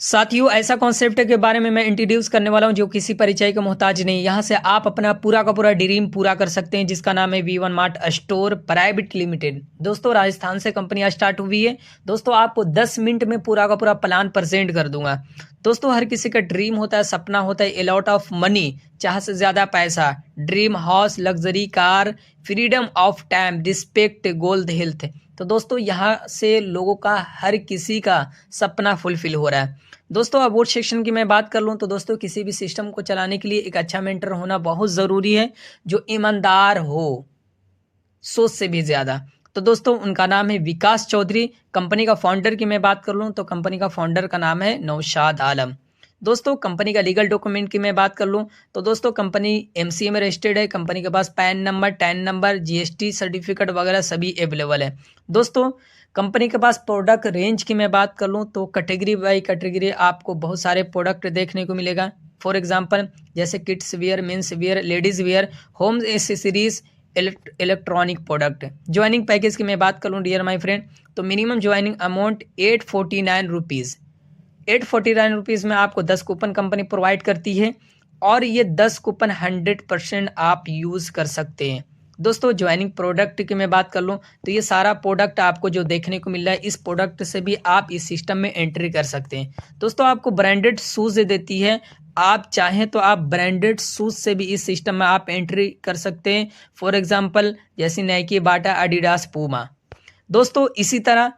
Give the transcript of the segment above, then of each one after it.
साथियों, ऐसा कॉन्सेप्ट के बारे में मैं इंट्रोड्यूस करने वाला हूं जो किसी परिचय का मोहताज नहीं। यहां से आप अपना पूरा का पूरा ड्रीम पूरा कर सकते हैं, जिसका नाम है V1 mart store private limited. दोस्तों, राजस्थान से कंपनी स्टार्ट हुई है। दोस्तों, आपको 10 मिनट में पूरा का पूरा प्लान प्रेजेंट कर दूंगा। दोस्तों, हर किसी का ड्रीम होता है, सपना होता है, ए लॉट ऑफ मनी, चाह से ज्यादा पैसा, dream house, luxury car, freedom of time, respect, gold, health. तो दोस्तों, यहाँ से लोगों का हर किसी का सपना फुलफिल हो रहा है। दोस्तों, अबाउट सेक्शन की मैं बात कर लूँ तो दोस्तों, किसी भी सिस्टम को चलाने के लिए एक अच्छा मेंटर होना बहुत ज़रूरी है, जो ईमानदार हो सोच से भी ज़्यादा। तो दोस्तों, उनका नाम है विकास चौधरी। कंपनी का फाउंडर की मैं बात कर लूँ तो कंपनी का फाउंडर का नाम है नौशाद आलम। दोस्तों, कंपनी का लीगल डॉक्यूमेंट की मैं बात कर लूँ तो दोस्तों, कंपनी MCA में रजिस्टर्ड है। कंपनी के पास PAN number, TAN number, GST certificate वगैरह सभी अवेलेबल है। दोस्तों, कंपनी के पास प्रोडक्ट रेंज की मैं बात कर लूँ तो कैटेगरी बाई कैटेगरी आपको बहुत सारे प्रोडक्ट देखने को मिलेगा। फॉर एग्जांपल, जैसे kids where, men's wear, ladies where, home accessories, electronic product. Joining package की मैं बात कर लूँ डियर माई फ्रेंड, तो minimum joining amount 849 rupees. 849 rupees में आपको 10 कूपन कंपनी प्रोवाइड करती है, और ये 10 कूपन 100% आप यूज़ कर सकते हैं। दोस्तों, ज्वाइनिंग प्रोडक्ट की मैं बात कर लूँ तो ये सारा प्रोडक्ट आपको जो देखने को मिल रहा है, इस प्रोडक्ट से भी आप इस सिस्टम में एंट्री कर सकते हैं। दोस्तों, आपको ब्रांडेड शूज़ देती है, आप चाहें तो आप ब्रांडेड शूज़ से भी इस सिस्टम में आप एंट्री कर सकते हैं। फॉर एग्जांपल, जैसे नाइकी, बाटा, एडिडास, पूमा। दोस्तों, इसी तरह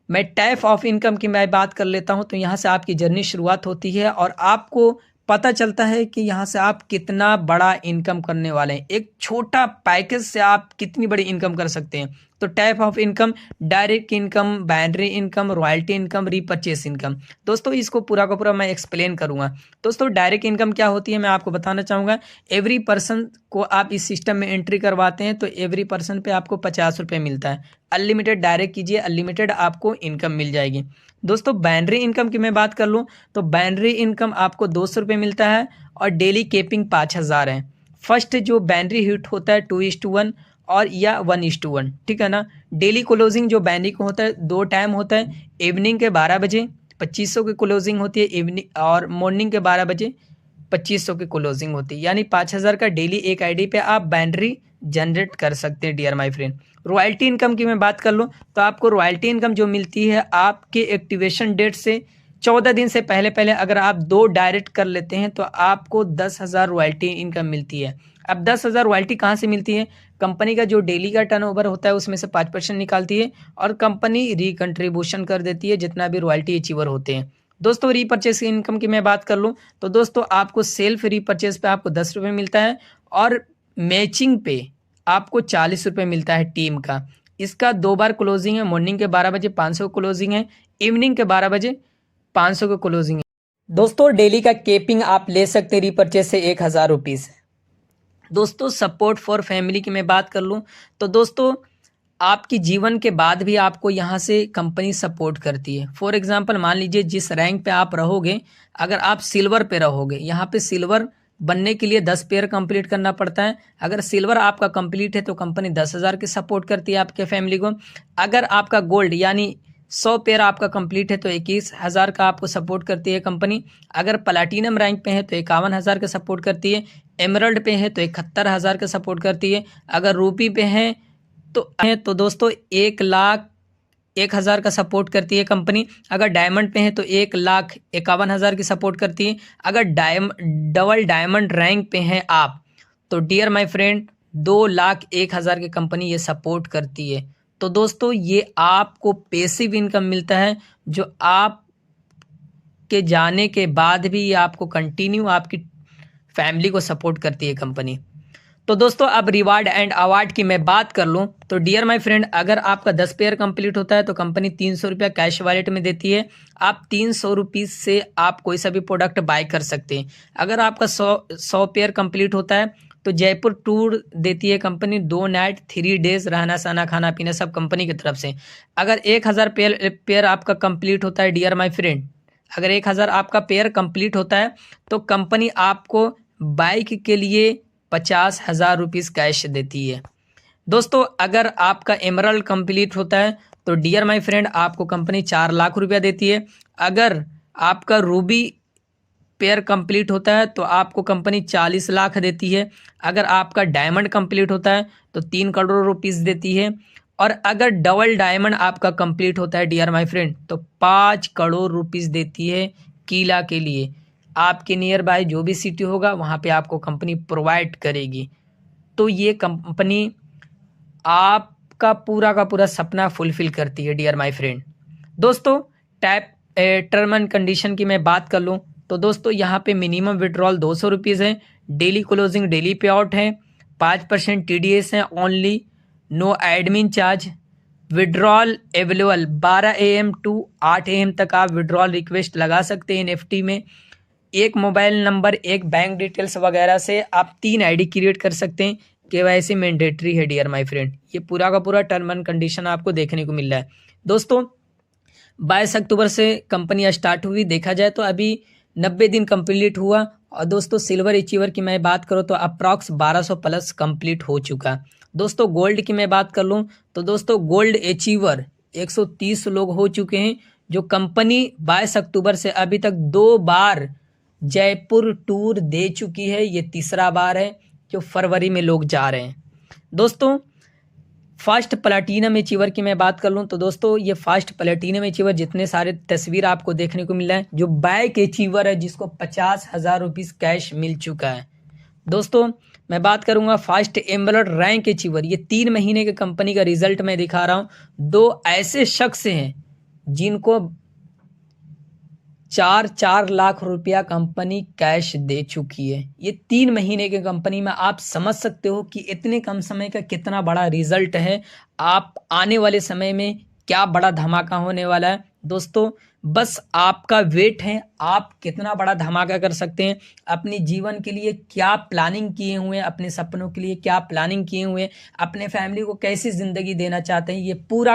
मैं टाइप ऑफ इनकम की मैं बात कर लेता हूं तो यहाँ से आपकी जर्नी शुरुआत होती है और आपको पता चलता है कि यहाँ से आप कितना बड़ा इनकम करने वाले हैं। एक छोटा पैकेज से आप कितनी बड़ी इनकम कर सकते हैं। तो type of income, direct income, binary income, royalty income, repurchase income. दोस्तों, इसको पूरा का पूरा मैं एक्सप्लेन करूंगा। दोस्तों, डायरेक्ट इनकम क्या होती है मैं आपको बताना चाहूँगा। एवरी पर्सन को आप इस सिस्टम में एंट्री करवाते हैं तो एवरी पर्सन पे आपको 50 रुपये मिलता है। अनलिमिटेड डायरेक्ट कीजिए, अनलिमिटेड आपको इनकम मिल जाएगी। दोस्तों, बाइनरी इनकम की मैं बात कर लूँ तो बाइनरी इनकम आपको 200 रुपये मिलता है और डेली केपिंग 5000 है। फर्स्ट जो बाइनरी हिट होता है 2:1 और या 1:1, ठीक है ना। डेली क्लोजिंग जो बाइनरी को होता है 2 टाइम होता है। इवनिंग के 12 बजे 2500 की क्लोजिंग होती है इवनिंग, और मॉर्निंग के 12 बजे 2500 की क्लोजिंग होती है। यानी 5000 का डेली एक आईडी पे आप बाइनरी जनरेट कर सकते हैं dear my friend. Royalty income की मैं बात कर लूँ तो आपको रॉयल्टी इनकम जो मिलती है आपके एक्टिवेशन डेट से 14 दिन से पहले पहले अगर आप 2 डायरेक्ट कर लेते हैं तो आपको 10,000 रॉयल्टी इनकम मिलती है। अब 10,000 रॉयल्टी कहाँ से मिलती है? कंपनी का जो डेली का टर्नओवर होता है उसमें से 5% निकालती है और कंपनी रिकंट्रीब्यूशन कर देती है जितना भी रॉयल्टी अचीवर होते हैं। दोस्तों, रीपर्चेस इनकम की मैं बात कर लूँ तो दोस्तों, आपको सेल्फ रीपर्चेस पे आपको 10 रुपये मिलता है और मैचिंग पे आपको 40 रुपये मिलता है टीम का। इसका 2 बार क्लोजिंग है। मॉर्निंग के 12 बजे 500 क्लोजिंग है, इवनिंग के 12 बजे 500 का क्लोजिंग है। दोस्तों, डेली का केपिंग आप ले सकते हैं रीपर्चेस से 1000 रुपीज़। दोस्तों, सपोर्ट फॉर फैमिली की मैं बात कर लूँ तो दोस्तों, आपकी जीवन के बाद भी आपको यहाँ से कंपनी सपोर्ट करती है। फॉर एग्जांपल, मान लीजिए जिस रैंक पे आप रहोगे, अगर आप सिल्वर पे रहोगे, यहाँ पे सिल्वर बनने के लिए 10 पेयर कंप्लीट करना पड़ता है। अगर सिल्वर आपका कंप्लीट है तो कंपनी 10,000 की सपोर्ट करती है आपके फैमिली को। अगर आपका गोल्ड यानी 100 पेयर आपका कंप्लीट है तो 21,000 का आपको सपोर्ट करती है कंपनी। अगर प्लैटिनम रैंक पे है तो 51,000 का सपोर्ट करती है। एमरल्ड पे है तो 71,000 का सपोर्ट करती है। अगर रूपी पे है तो दोस्तों 1,01,000 का सपोर्ट करती है कंपनी। अगर डायमंड पे है तो 1,51,000 की सपोर्ट करती है। अगर डबल डायमंड रैंक पे हैं आप तो डियर माय फ्रेंड 2,01,000 की कंपनी ये सपोर्ट करती है। तो दोस्तों, ये आपको पैसिव इनकम मिलता है जो आप के जाने के बाद भी ये आपको कंटिन्यू आपकी फैमिली को सपोर्ट करती है कंपनी। तो दोस्तों, अब रिवार्ड एंड अवार्ड की मैं बात कर लूँ तो डियर माय फ्रेंड, अगर आपका 10 पेयर कंप्लीट होता है तो कंपनी 300 रुपया कैश वॉलेट में देती है। आप 300 रुपीज़ से आप कोई सा भी प्रोडक्ट बाय कर सकते हैं। अगर आपका 100 पेयर कंप्लीट होता है तो जयपुर टूर देती है कंपनी, 2 नाइट 3 डेज, रहना सहना खाना पीना सब कंपनी की तरफ से। अगर 1000 पेयर आपका कंप्लीट होता है डियर माय फ्रेंड, अगर 1000 आपका पेयर कंप्लीट होता है तो कंपनी आपको बाइक के लिए 50,000 रुपीज़ कैश देती है। दोस्तों, अगर आपका एमरल्ड कंप्लीट होता है तो डियर माय फ्रेंड आपको कंपनी 4 लाख रुपया देती है। अगर आपका रूबी पेयर कंप्लीट होता है तो आपको कंपनी 40 लाख देती है। अगर आपका डायमंड कंप्लीट होता है तो 3 करोड़ रुपीस देती है। और अगर डबल डायमंड आपका कंप्लीट होता है डियर माय फ्रेंड तो 5 करोड़ रुपीस देती है कीला के लिए। आपके नियर बाय जो भी सिटी होगा वहाँ पे आपको कंपनी प्रोवाइड करेगी। तो ये कंपनी आपका पूरा का पूरा सपना फुलफिल करती है डियर माय फ्रेंड। दोस्तों टर्म एंड कंडीशन की मैं बात कर लूँ तो दोस्तों यहाँ पे मिनिमम विड्रॉल 200 रुपीज़ है, daily closing daily pay out है, 5% TDS है only, no admin charge, withdrawal available 12 AM to 8 AM तक आप विड्रॉल रिक्वेस्ट लगा सकते हैं NFT में। एक मोबाइल नंबर, एक बैंक डिटेल्स वगैरह से आप 3 ID क्रिएट कर सकते हैं। KYC मैंडेटरी है डियर माय फ्रेंड। ये पूरा का पूरा टर्म एंड कंडीशन आपको देखने को मिल रहा है। दोस्तों 22 अक्टूबर से कंपनी स्टार्ट हुई, देखा जाए तो अभी 90 दिन कंप्लीट हुआ। और दोस्तों सिल्वर अचीवर की मैं बात करूँ तो अप्रॉक्स 1200 प्लस कंप्लीट हो चुका। दोस्तों गोल्ड की मैं बात कर लूँ तो दोस्तों गोल्ड अचीवर 130 लोग हो चुके हैं, जो कंपनी 22 अक्टूबर से अभी तक 2 बार जयपुर टूर दे चुकी है। ये तीसरा बार है जो फरवरी में लोग जा रहे हैं। दोस्तों फर्स्ट प्लैटिनम अचीवर की मैं बात कर लूँ तो दोस्तों ये फर्स्ट प्लैटिनम अचीवर जितने सारे तस्वीर आपको देखने को मिल रहा है, जो बैक अचीवर है जिसको 50,000 रुपीज़ कैश मिल चुका है। दोस्तों मैं बात करूंगा फर्स्ट एम्बलड रैंक अचीवर, ये 3 महीने के कंपनी का रिजल्ट मैं दिखा रहा हूँ। 2 ऐसे शख्स हैं जिनको 4 लाख रुपया कंपनी कैश दे चुकी है। ये 3 महीने के कंपनी में आप समझ सकते हो कि इतने कम समय का कितना बड़ा रिजल्ट है। आप आने वाले समय में क्या बड़ा धमाका होने वाला है। दोस्तों बस आपका वेट है, आप कितना बड़ा धमाका कर सकते हैं, अपने जीवन के लिए क्या प्लानिंग किए हुए हैं, अपने सपनों के लिए क्या प्लानिंग किए हुए हैं, अपने फैमिली को कैसी ज़िंदगी देना चाहते हैं, ये पूरा